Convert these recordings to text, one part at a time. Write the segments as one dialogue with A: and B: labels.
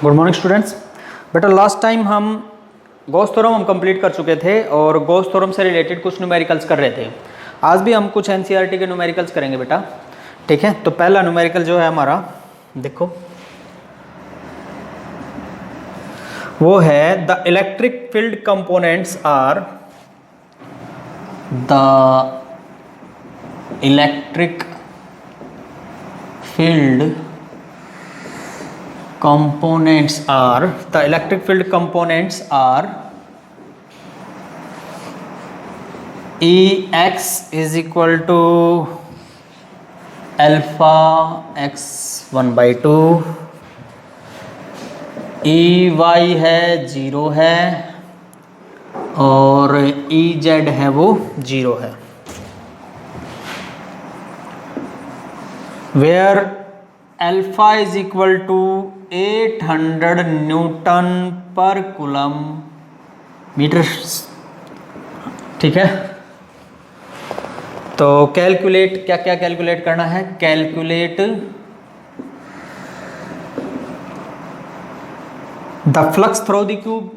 A: Good morning students. बेटा last time हम Gauss theorem हम कंप्लीट कर चुके थे और गॉस थ्योरम से रिलेटेड कुछ न्यूमेरिकल्स कर रहे थे। आज भी हम कुछ एनसीईआरटी के न्यूमेरिकल्स करेंगे बेटा, ठीक है। तो पहला न्यूमेरिकल जो है हमारा, देखो वो है the electric field components are the electric field components are the electric field components are Ex is equal to alpha x 1 by 2, Ey है 0 है और Ez है वो 0 है। Where alpha is equal to 800 newton पर कूलम मीटर, ठीक है। तो कैलकुलेट, क्या क्या कैलकुलेट करना है? Calculate the flux through the cube.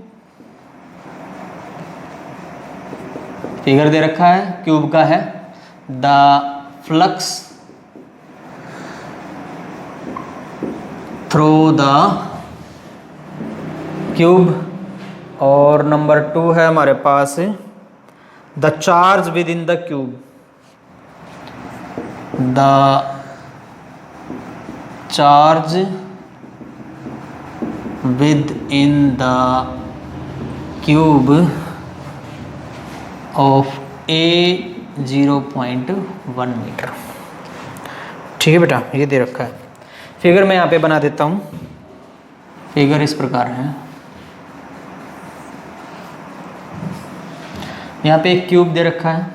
A: Figure दे रखा है, क्यूब का है। The flux through the cube, और नंबर 2 है हमारे पास the charge within the cube. The charge within the cube of a 0.1 metre, ठीक है बेटा। ये दे रखा है। फिगर मैं यहाँ पे बना देता हूँ। फिगर इस प्रकार है। यहाँ पे एक क्यूब दे रखा है,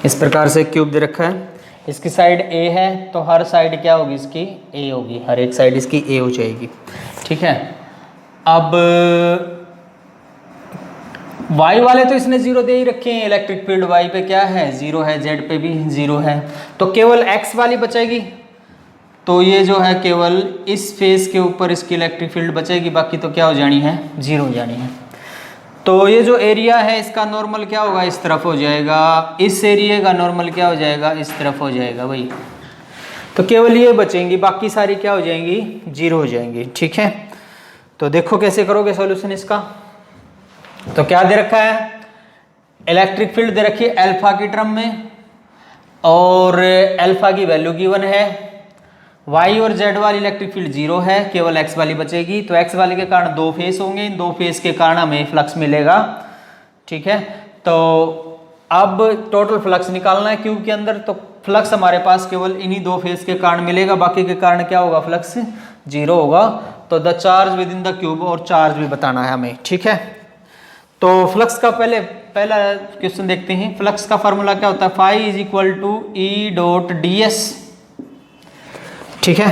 A: इस प्रकार से क्यूब दे रखा है। इसकी साइड ए है तो हर साइड क्या होगी? इसकी ए होगी, हर एक साइड इसकी ए हो जाएगी, ठीक है। अब वाई वाले तो इसने 0 दे ही रखे हैं। इलेक्ट्रिक फील्ड वाई पे क्या है? 0 है, जेड पे भी 0 है। तो केवल एक्स वाली बचेगी। तो ये जो है केवल इस फेस के ऊपर इसकी इलेक्ट्रिक फील्ड बचेगी, बाकी तो क्या हो जानी है? 0 हो जानी है। तो ये जो एरिया है इसका नॉर्मल क्या होगा? इस तरफ हो जाएगा। इस एरिया का नॉर्मल क्या हो जाएगा? इस तरफ हो जाएगा भाई। तो केवल ये बचेंगी, बाकी सारी क्या हो जाएंगी? 0 हो जाएंगी, ठीक है। तो देखो कैसे करोगे सॉल्यूशन इसका। तो क्या दे रखा है? इलेक्ट्रिक फील्ड दे रखी है अल्फा की टर्म में, और अल्फा की वैल्यू गिवन है। वाई और जेड वाली इलेक्ट्रिक फील्ड 0 है, केवल एक्स वाली बचेगी। तो एक्स वाले के कारण 2 फेस होंगे, इन 2 फेस के कारण हमें फ्लक्स मिलेगा, ठीक है। तो अब टोटल फ्लक्स निकालना है क्यूब के अंदर। तो फ्लक्स हमारे पास केवल इन्हीं 2 फेस के कारण मिलेगा, बाकी के कारण क्या होगा? फ्लक्स 0 होगा। तो the charge within the cube, और चार्ज भी बताना है हमें, ठीक है। तो फ्लक्स का पहला क्वेश्चन देखते हैं। फ्लक्स का फॉर्मूला क्या होता है? Phi is equal to E dot D S, ठीक है।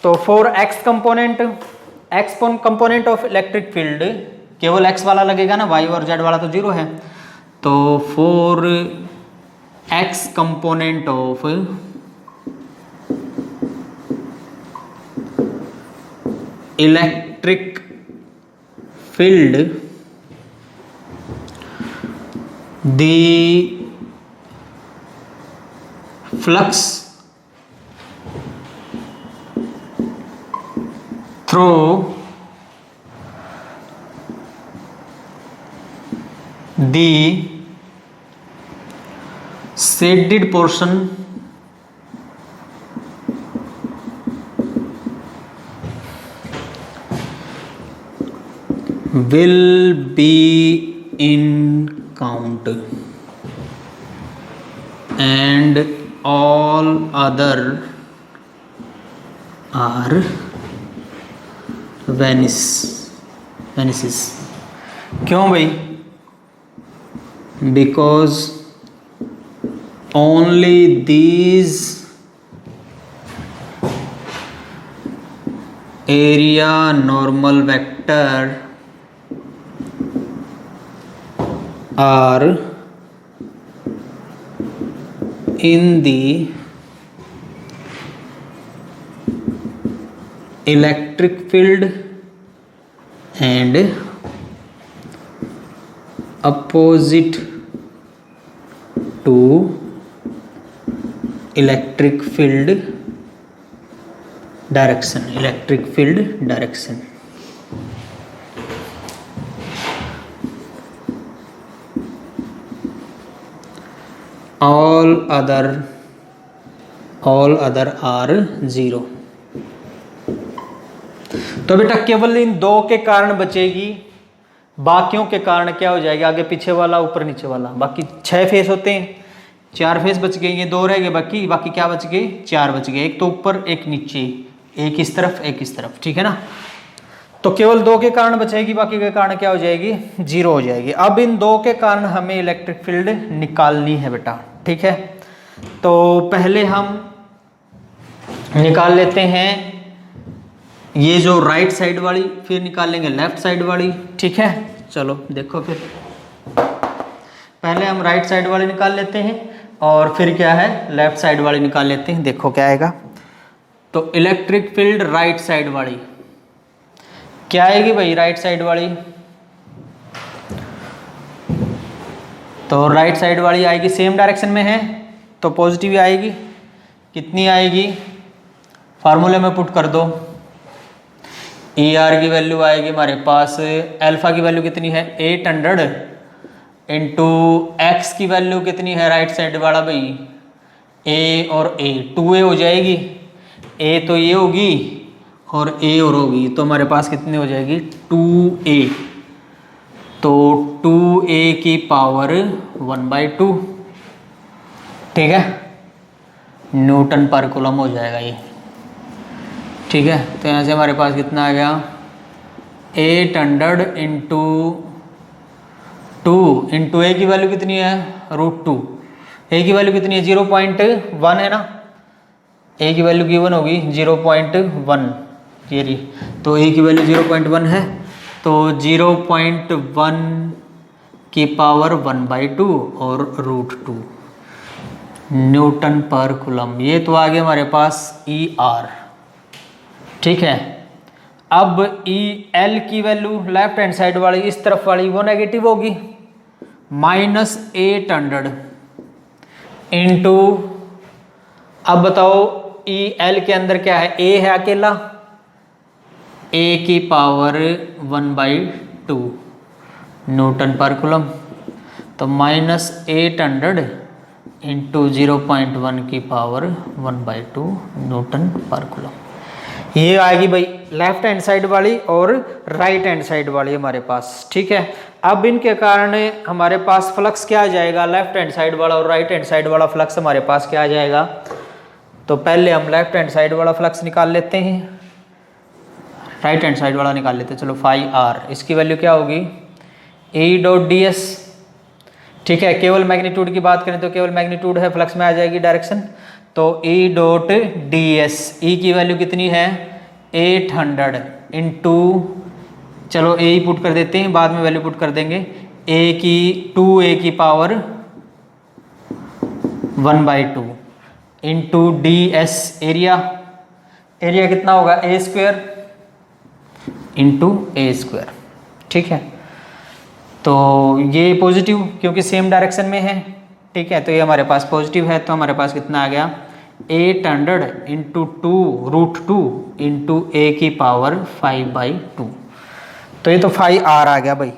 A: तो for X component, X component of electric field, केवल एक्स वाला लगेगा ना, वाई और जेड वाला तो 0 है। तो for X component of electric field, the flux through the shaded portion will be in count and all other are vanishes। क्यों भाई? because only these area normal vector are in the electric field and opposite to electric field direction. all other are zero. तो बेटा केवल इन दो के कारण बचेगी, बाकियों के कारण क्या हो जाएगा, आगे पीछे वाला ऊपर नीचे वाला। बाकी 6 फेस होते हैं, 4 फेस बच गए, ये 2 रह गए, बाकी क्या बच गए, 4 बच गए, एक तो ऊपर एक नीचे, एक इस तरफ एक इस तरफ, ठीक है ना। तो केवल 2 के कारण बचेगी, बाकी के कारण क्या हो जाएगी, 0 हो जाएगी। अब इन 2 के कारण हमें इलेक्ट्रिक फील्ड निकालनी है बेटा, ठीक है। तो पहले हम निकाल लेते हैं ये जो राइट साइड वाली, फिर निकाल लेंगे लेफ्ट साइड वाली, ठीक है। चलो देखो, फिर पहले हम राइट साइड वाली निकाल लेते हैं और फिर क्या है, लेफ्ट साइड वाली निकाल लेते हैं। देखो क्या आएगा, तो इलेक्ट्रिक फील्ड राइट साइड वाली क्या आएगी भाई, राइट साइड वाली, तो राइट साइड वाली आएगी, सेम डायरेक्शन में है तो पॉजिटिव आएगी। कितनी आएगी, फार्मूले में पुट कर दो, ई आर की वैल्यू आएगी हमारे पास, अल्फा की वैल्यू कितनी है 800 इंटू एक्स की वैल्यू कितनी है राइट साइड वाला भाई, ए और ए, 2a हो जाएगी, ए तो ये होगी और ए और होगी, तो हमारे पास कितनी हो जाएगी 2a, तो 2a की पावर 1/2, ठीक है, न्यूटन पर कूलम हो जाएगा ये, ठीक है। तो यहाँ से हमारे पास कितना आ गया, 800 इंटू 2 इंटू ए की वैल्यू कितनी है √2, ए की वैल्यू कितनी है 0.1 है ना, ए की वैल्यू गिवन होगी 0.1 ये रही, तो ए की वैल्यू 0.1 है, तो 0.1 की पावर 1/2 और √2 न्यूटन पर कूलम। ये तो आ गया हमारे पास ई आर, ठीक है। अब ई एल की वैल्यू लेफ्ट हैंड साइड वाली, इस तरफ वाली वो नेगेटिव होगी, -800 इंटू, अब बताओ ई एल के अंदर क्या है, ए है अकेला, ए की पावर 1/2 न्यूटन पर कूलम, तो -800 इंटू 0.1 की पावर 1/2 न्यूटन पर कूलम। ये आएगी भाई लेफ्ट हैंड साइड वाली और राइट हैंड साइड वाली हमारे पास, ठीक है। अब इनके कारण हमारे पास फ्लक्स क्या आ जाएगा, लेफ्ट हैंड साइड वाला और राइट हैंड साइड वाला फ्लक्स हमारे पास क्या आ जाएगा, तो पहले हम लेफ्ट हैंड साइड वाला फ्लक्स निकाल लेते हैं, राइट हैंड साइड वाला निकाल लेते हैं। चलो φr, इसकी वैल्यू क्या होगी E.ds, ठीक है। केवल मैग्नीट्यूड की बात करें तो केवल मैग्नीट्यूड है, फ्लक्स में आ जाएगी डायरेक्शन, तो E.ds, ई की वैल्यू कितनी है 800 इंटू, चलो ए ही पुट कर देते हैं, बाद में वैल्यू पुट कर देंगे, ए की 2a की power 1/2 into ds area, area कितना होगा a² इंटू a², ठीक है। तो ये पॉजिटिव क्योंकि सेम डायरेक्शन में है, ठीक है, तो ये हमारे पास पॉजिटिव है, तो हमारे पास कितना आ गया 800 इंटू 2√2 इंटू a की पावर 5/2, तो ये तो φr आ गया भाई।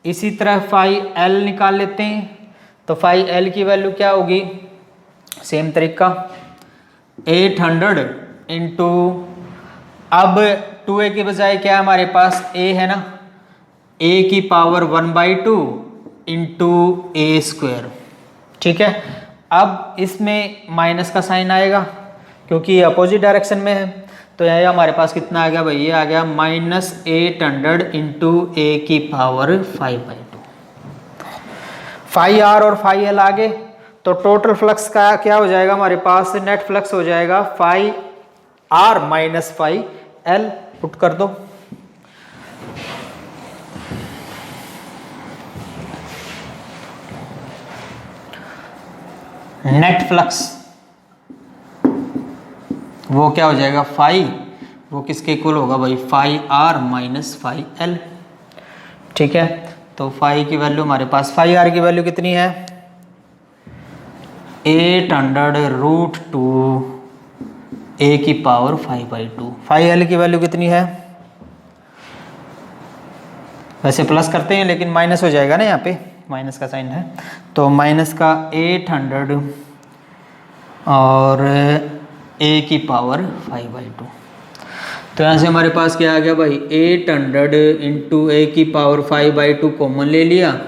A: इसी तरह φl निकाल लेते हैं, तो φl की वैल्यू क्या होगी, सेम तरीका 800 इंटू, अब 2a के बजाय क्या हमारे पास a है ना, a की पावर 1/2 इंटू a², ठीक है। अब इसमें माइनस का साइन आएगा क्योंकि ये अपोजिट डायरेक्शन में है, तो यह हमारे पास कितना आ गया भाई, ये आ गया -800 इंटू a की पावर 5/2। फाई आर और फाई एल आगे, तो टोटल फ्लक्स का क्या हो जाएगा हमारे पास, नेट फ्लक्स हो जाएगा phi R minus phi L. Put कर दो। नेट फ्लक्स वो क्या हो जाएगा, फाई, वो किसके इक्वल होगा भाई, phi R minus phi L. ठीक है, तो फाई की वैल्यू हमारे पास, फाई आर की वैल्यू कितनी है, 800√2 a की पावर 5/2। फाई एल की वैल्यू कितनी है, वैसे प्लस करते हैं लेकिन माइनस हो जाएगा ना, यहाँ पे माइनस का साइन है, तो माइनस का 800 और a की पावर 5/2। तो यहाँ से हमारे पास क्या आ गया भाई, 800 इंटू a की पावर 5/2 कॉमन ले लिया,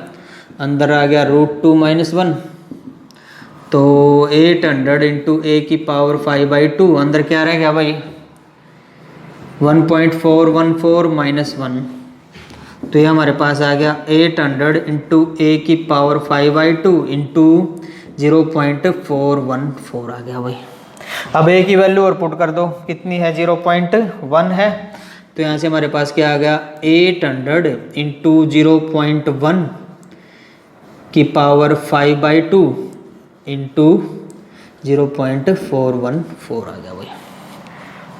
A: अंदर आ गया √2 - 1, तो 800 इंटू a की पावर 5/2, अंदर क्या रह गया भाई, 1.414 - 1, तो ये हमारे पास आ गया 800 इंटू a की पावर 5/2 इंटू 0.414 आ गया भाई। अब a की वैल्यू और पुट कर दो, कितनी है, 0.1 है, तो यहाँ से हमारे पास क्या आ गया, 800 इंटू 0.1 की पावर 5/2 इंटू 0.414 आ गया भाई।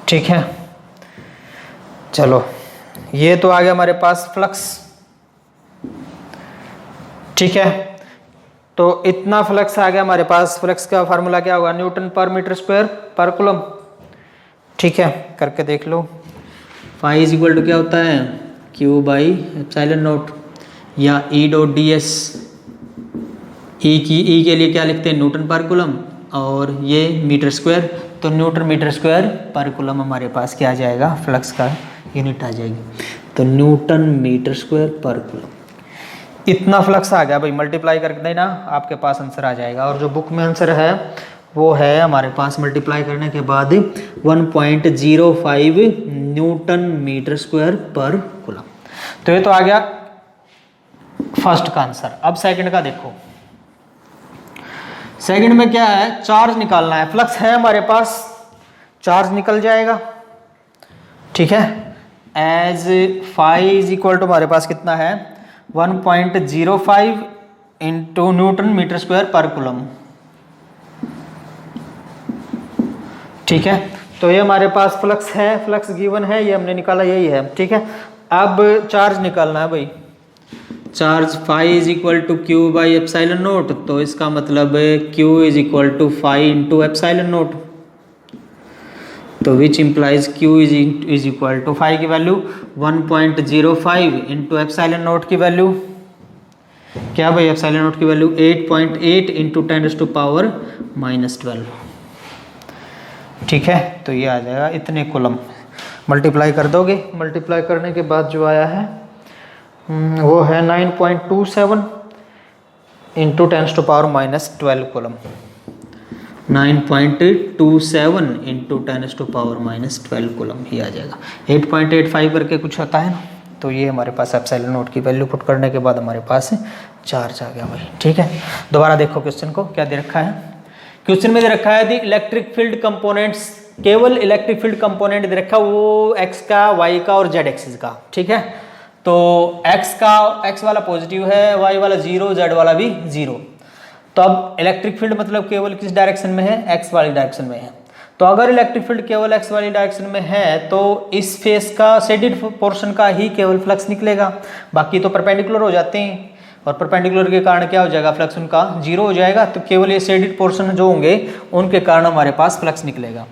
A: ठीक है, चलो ये तो आ गया हमारे पास फ्लक्स। ठीक है, तो इतना फ्लक्स आ गया हमारे पास। फ्लक्स का फार्मूला क्या होगा, न्यूटन पर मीटर स्क्वायर पर कूलम। ठीक है, करके देख लो। फाई इज इक्वल टू क्या होता है, Q/ε0 या E.ds। ई के लिए क्या लिखते हैं, न्यूटन पर कूलम, और ये मीटर स्क्वायर, तो न्यूटन मीटर स्क्वायर पर कूलम हमारे पास क्या आ जाएगा, फ्लक्स का यूनिट आ जाएगी, तो न्यूटन मीटर स्क्वायर पर कूलम। इतना फ्लक्स आ गया भाई, मल्टीप्लाई कर देना, आपके पास आंसर आ जाएगा। और जो बुक में आंसर है वो है हमारे पास मल्टीप्लाई करने के बाद 1.05 न्यूटन मीटर स्क्वायर पर कूलम। तो ये तो आ गया फर्स्ट का आंसर। अब सेकंड का देखो, सेकंड में क्या है, चार्ज निकालना है। फ्लक्स है हमारे पास, चार्ज निकल जाएगा। ठीक है, as phi is equal to हमारे पास कितना है, 1.05 इंटू न्यूटन मीटर स्क्वायर पर कूलम। ठीक है, तो ये हमारे पास फ्लक्स है, फ्लक्स गिवन है, ये हमने निकाला, यही है। ठीक है, अब चार्ज निकालना है भाई। Charge phi is equal to Q/ε0, तो इसका मतलब Q is equal to phi into ε0, तो which implies Q is equal to phi की वैल्यू 1.05 इंटू ε0 की वैल्यू क्या भाई, ε0 की वैल्यू 8.8 इंटू 10⁻⁻12। ठीक है, तो ये आ जाएगा इतने कूलम। मल्टीप्लाई कर दोगे, मल्टीप्लाई करने के बाद जो आया है वो है 9.27 इंटू 10⁻⁻12 कूलम। 9.27 इंटू 10⁻⁻12 कूलम ही आ जाएगा। 8.85 करके कुछ होता है ना, तो ये हमारे पास ε0 की वैल्यू पुट करने के बाद हमारे पास चार्ज आ गया भाई। ठीक है, दोबारा देखो क्वेश्चन को, क्या दे रखा है। क्वेश्चन में दे रखा है दी इलेक्ट्रिक फील्ड कंपोनेंट्स, केवल इलेक्ट्रिक फील्ड कंपोनेंट दे रखा, वो एक्स का, वाई का और जेड एक्सिस का। ठीक है, तो एक्स वाला पॉजिटिव है, वाई वाला 0, जेड वाला भी 0। तो अब इलेक्ट्रिक फील्ड मतलब केवल किस डायरेक्शन में है, एक्स वाली डायरेक्शन में है। तो अगर इलेक्ट्रिक फील्ड केवल एक्स वाली डायरेक्शन में है तो इस फेस का शेडेड पोर्शन का ही केवल फ्लक्स निकलेगा, बाकी तो परपेंडिकुलर हो जाते हैं, और परपेंडिकुलर के कारण क्या हो जाएगा, फ्लक्स उनका 0 हो जाएगा। तो केवल ये शेडेड पोर्शन जो होंगे उनके कारण हमारे पास फ्लक्स निकलेगा।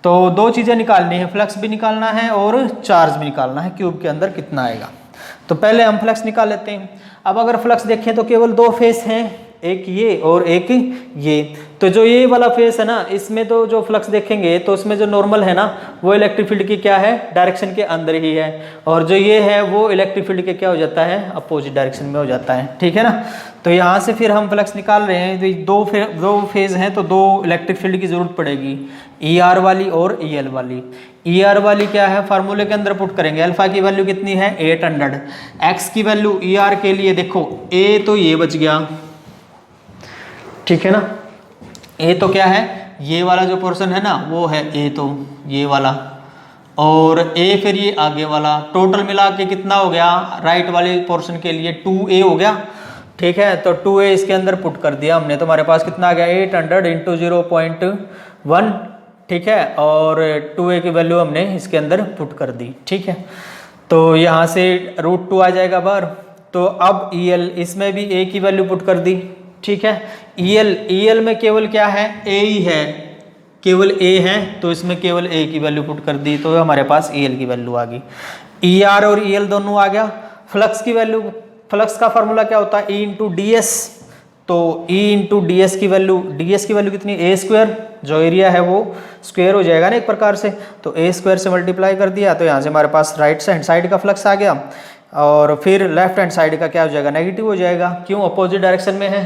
A: तो दो चीज़ें निकालनी है, फ्लक्स भी निकालना है और चार्ज भी निकालना है, क्यूब के अंदर कितना आएगा। तो पहले हम फ्लक्स निकाल लेते हैं। अब अगर फ्लक्स देखें तो केवल दो फेस हैं, एक ये और एक ये। तो जो ये वाला फेस है ना, इसमें तो जो फ्लक्स देखेंगे तो इसमें जो नॉर्मल है ना, वो इलेक्ट्रिक फील्ड की क्या है, डायरेक्शन के अंदर ही है, और जो ये है वो इलेक्ट्रिक फील्ड के क्या हो जाता है, अपोजिट डायरेक्शन में हो जाता है। ठीक है ना, तो यहाँ से फिर हम फ्लक्स निकाल रहे हैं, तो दो फेज हैं तो दो इलेक्ट्रिक फील्ड की जरूरत पड़ेगी, ER वाली और EL वाली। ER वाली क्या है, फार्मूले के अंदर पुट करेंगे, अल्फा की वैल्यू कितनी है 800, एक्स की वैल्यू ER के लिए देखो, A तो ये बच गया, ठीक है ना। ए तो क्या है, ये वाला जो पोर्शन है ना वो है ए, तो ये वाला, और ए फिर ये आगे वाला, टोटल मिला के कितना हो गया राइट वाले पोर्शन के लिए 2a हो गया। ठीक है, तो 2a इसके अंदर पुट कर दिया हमने, तो हमारे पास कितना आ गया 800 इंटू 0.1। ठीक है, और 2a की वैल्यू हमने इसके अंदर पुट कर दी। ठीक है, तो यहाँ से √2 आ जाएगा बाहर। तो अब EL, इसमें भी a की वैल्यू पुट कर दी। ठीक है, EL में केवल क्या है, a ही है, केवल a है, तो इसमें केवल a की वैल्यू पुट कर दी, तो हमारे पास EL की वैल्यू आ गई। ER और EL दोनों आ गया। फ्लक्स की वैल्यू, फ्लक्स का फॉर्मूला क्या होता है, E इंटू ds, तो E इंटू ds की वैल्यू कितनी, a स्क्वायर, जो एरिया है वो स्क्वायर हो जाएगा ना एक प्रकार से, तो a स्क्वायर से मल्टीप्लाई कर दिया, तो यहाँ से हमारे पास राइट हैंड साइड का फ्लक्स आ गया, और फिर लेफ्ट हैंड साइड का क्या हो जाएगा, नेगेटिव हो जाएगा, क्यों, अपोजिट डायरेक्शन में है।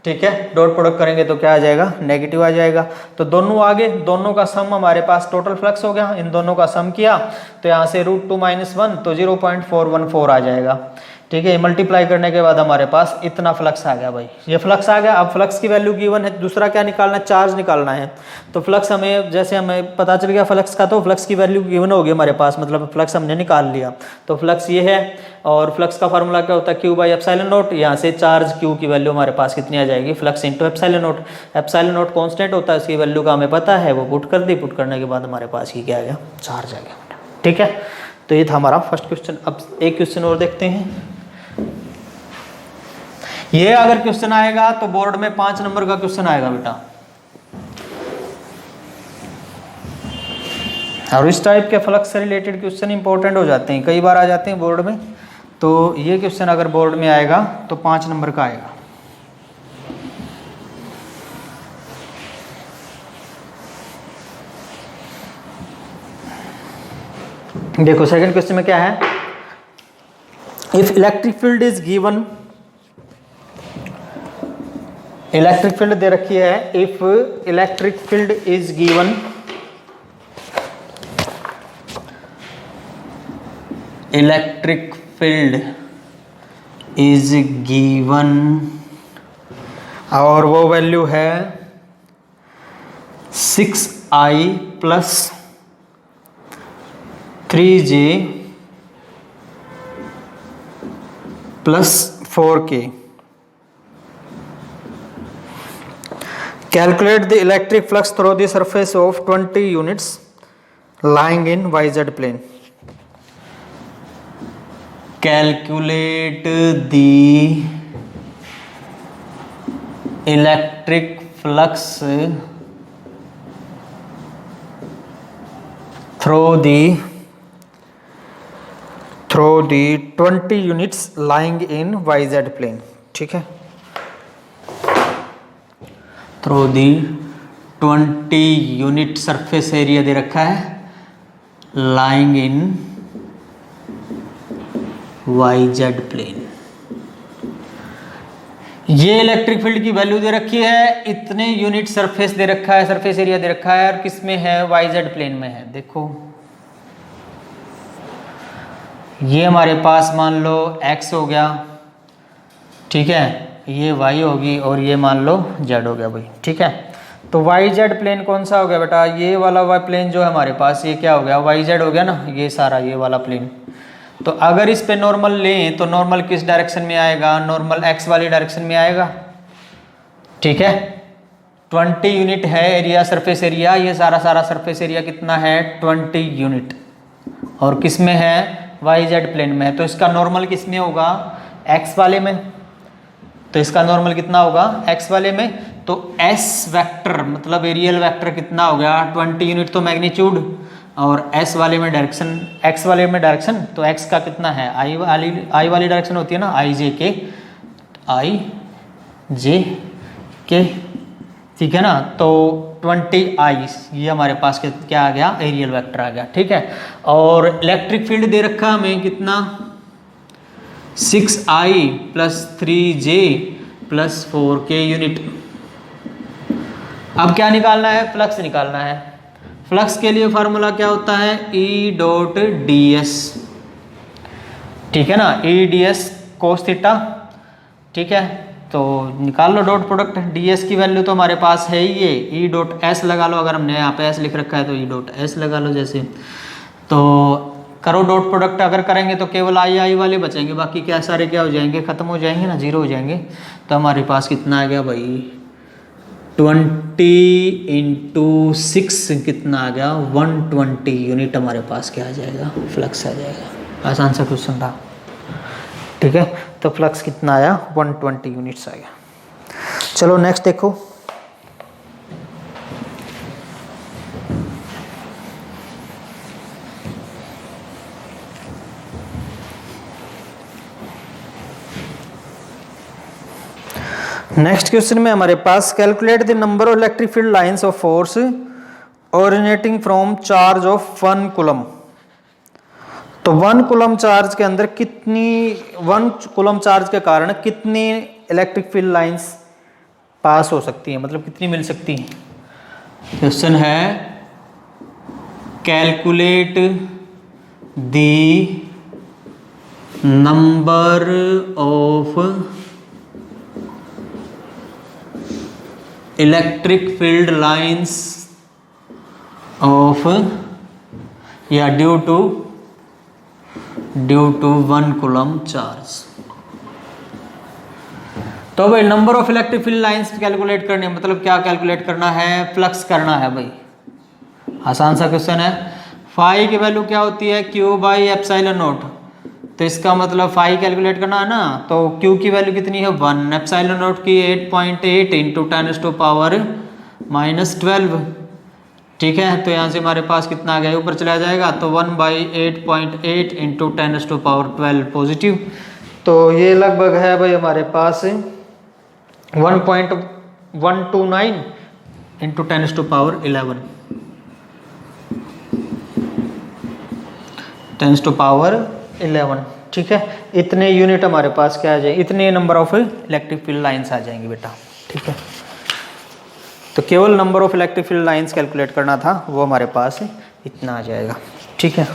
A: ठीक है, डॉट प्रोडक्ट करेंगे तो क्या आ जाएगा, नेगेटिव आ जाएगा। तो दोनों आगे, दोनों का सम हमारे पास टोटल फ्लक्स हो गया, इन दोनों का सम किया तो यहाँ से √2 - 1 तो 0.414 आ जाएगा। ठीक है, मल्टीप्लाई करने के बाद हमारे पास इतना फ्लक्स आ गया भाई, ये फ्लक्स आ गया। अब फ्लक्स की वैल्यू गिवन है, दूसरा क्या निकालना है, चार्ज निकालना है। तो फ्लक्स हमें, जैसे हमें पता चल गया फ्लक्स का, तो फ्लक्स की वैल्यू गिवन होगी हमारे पास, मतलब फ्लक्स हमने निकाल लिया। तो फ्लक्स ये है, और फ्लक्स का फार्मूला क्या होता है, Q/ε0। यहाँ से चार्ज Q की वैल्यू हमारे पास कितनी आ जाएगी, फ्लक्स इंटू ε0। ε0 कॉन्स्टेंट होता है, उसकी वैल्यू का हमें पता है, वो पुट कर दी, पुट करने के बाद हमारे पास ये क्या आ गया, चार्ज आ गया। ठीक है, तो ये था हमारा फर्स्ट क्वेश्चन। अब एक क्वेश्चन और देखते हैं। ये अगर क्वेश्चन आएगा तो बोर्ड में 5 नंबर का क्वेश्चन आएगा बेटा, और इस टाइप के फ्लक्स से रिलेटेड क्वेश्चन इंपॉर्टेंट हो जाते हैं, कई बार आ जाते हैं बोर्ड में। तो ये क्वेश्चन अगर बोर्ड में आएगा तो 5 नंबर का आएगा। देखो सेकंड क्वेश्चन में क्या है, if electric field is given, electric field दे रखी है, if electric field is given, electric field is given, और वो वैल्यू है 6I + 3J + 4K। Calculate the electric flux through the surface of 20 units lying in YZ plane. Calculate the electric flux through the 20 units lying in YZ plane। ठीक है, through the 20 unit surface area दे रखा है, lying in YZ plane. ये electric field की value दे रखी है, इतने यूनिट सरफेस दे रखा है, सरफेस एरिया दे रखा है, और किस में है, YZ प्लेन में है। देखो ये हमारे पास मान लो x हो गया, ठीक है, ये y होगी, और ये मान लो z हो गया भाई। ठीक है, तो YZ प्लेन कौन सा हो गया बेटा, ये वाला y प्लेन जो है हमारे पास, ये क्या हो गया, YZ हो गया ना, ये सारा ये वाला प्लेन। तो अगर इस पे नॉर्मल लें तो नॉर्मल किस डायरेक्शन में आएगा, नॉर्मल x वाली डायरेक्शन में आएगा। ठीक है, 20 यूनिट है एरिया, सरफेस एरिया, ये सारा सरफेस एरिया कितना है, 20 यूनिट, और किस में है, YZ प्लेन में है। तो इसका नॉर्मल किस में होगा, x वाले में। तो इसका नॉर्मल कितना होगा, x वाले में। तो s वेक्टर मतलब एरियल वेक्टर कितना हो गया, 20 यूनिट तो मैग्नीट्यूड, और s वाले में डायरेक्शन, x वाले में डायरेक्शन, तो x का कितना है, i वाली डायरेक्शन होती है ना, i j k, ठीक है ना। तो 20I ये हमारे पास क्या आ गया, एरियल वेक्टर आ गया। ठीक है, और इलेक्ट्रिक फील्ड दे रखा हमें कितना, 6I + 3J + 4K यूनिट। अब क्या निकालना है, फ्लक्स निकालना है। फ्लक्स के लिए फार्मूला क्या होता है, E.ds, ठीक है ना, E ds cos थीटा। ठीक है, तो निकाल लो डॉट प्रोडक्ट। ds की वैल्यू तो हमारे पास है ही ये, ई डॉट एस लगा लो, अगर हमने यहाँ पे एस लिख रखा है तो ई डॉट एस लगा लो जैसे। तो करो डॉट प्रोडक्ट, अगर करेंगे तो केवल आई वाले बचेंगे, बाकी क्या सारे क्या हो जाएंगे, खत्म हो जाएंगे ना, जीरो हो जाएंगे। तो हमारे पास कितना आ गया भाई, 20 इंटू 6 कितना आ गया, 120 यूनिट हमारे पास क्या आ जाएगा, फ्लक्स आ जाएगा। आसान सा क्वेश्चन था, ठीक है। तो फ्लक्स कितना आया, 120 यूनिट्स आ गया। चलो नेक्स्ट देखो, नेक्स्ट क्वेश्चन में हमारे पास calculate the number of electric field lines of force originating from charge of 1 coulomb. तो 1 कूलम चार्ज के अंदर कितनी, 1 कूलम चार्ज के कारण कितनी इलेक्ट्रिक फील्ड लाइंस पास हो सकती है, मतलब कितनी मिल सकती है। क्वेश्चन है calculate the number of electric field lines of या ड्यू टू 1 कूलम चार्ज। तो भाई number of electric field lines calculate करनी है, मतलब क्या कैलकुलेट करना है, फ्लक्स करना है भाई। आसान सा क्वेश्चन है। फाई की वैल्यू क्या होती है, क्यू बाई एप्सिलॉन नॉट। तो इसका मतलब फाई कैलकुलेट करना है ना, तो क्यू की वैल्यू कितनी है 1, एप्सिलॉन नॉट की 8.8 इंटू 10⁻⁻12, ठीक है। तो यहाँ से हमारे पास कितना आ गया, ऊपर चला जाएगा, तो 1/8.8 इंटू 10⁻12 पॉजिटिव। तो ये लगभग है भाई हमारे पास 1.129 इंटू 10⁻11 10⁻11, ठीक है। इतने यूनिट हमारे पास क्या आ जाए, इतने number of electric field lines आ जाएंगी बेटा, ठीक है। तो केवल number of electric field lines calculate करना था, वो हमारे पास इतना आ जाएगा, ठीक है।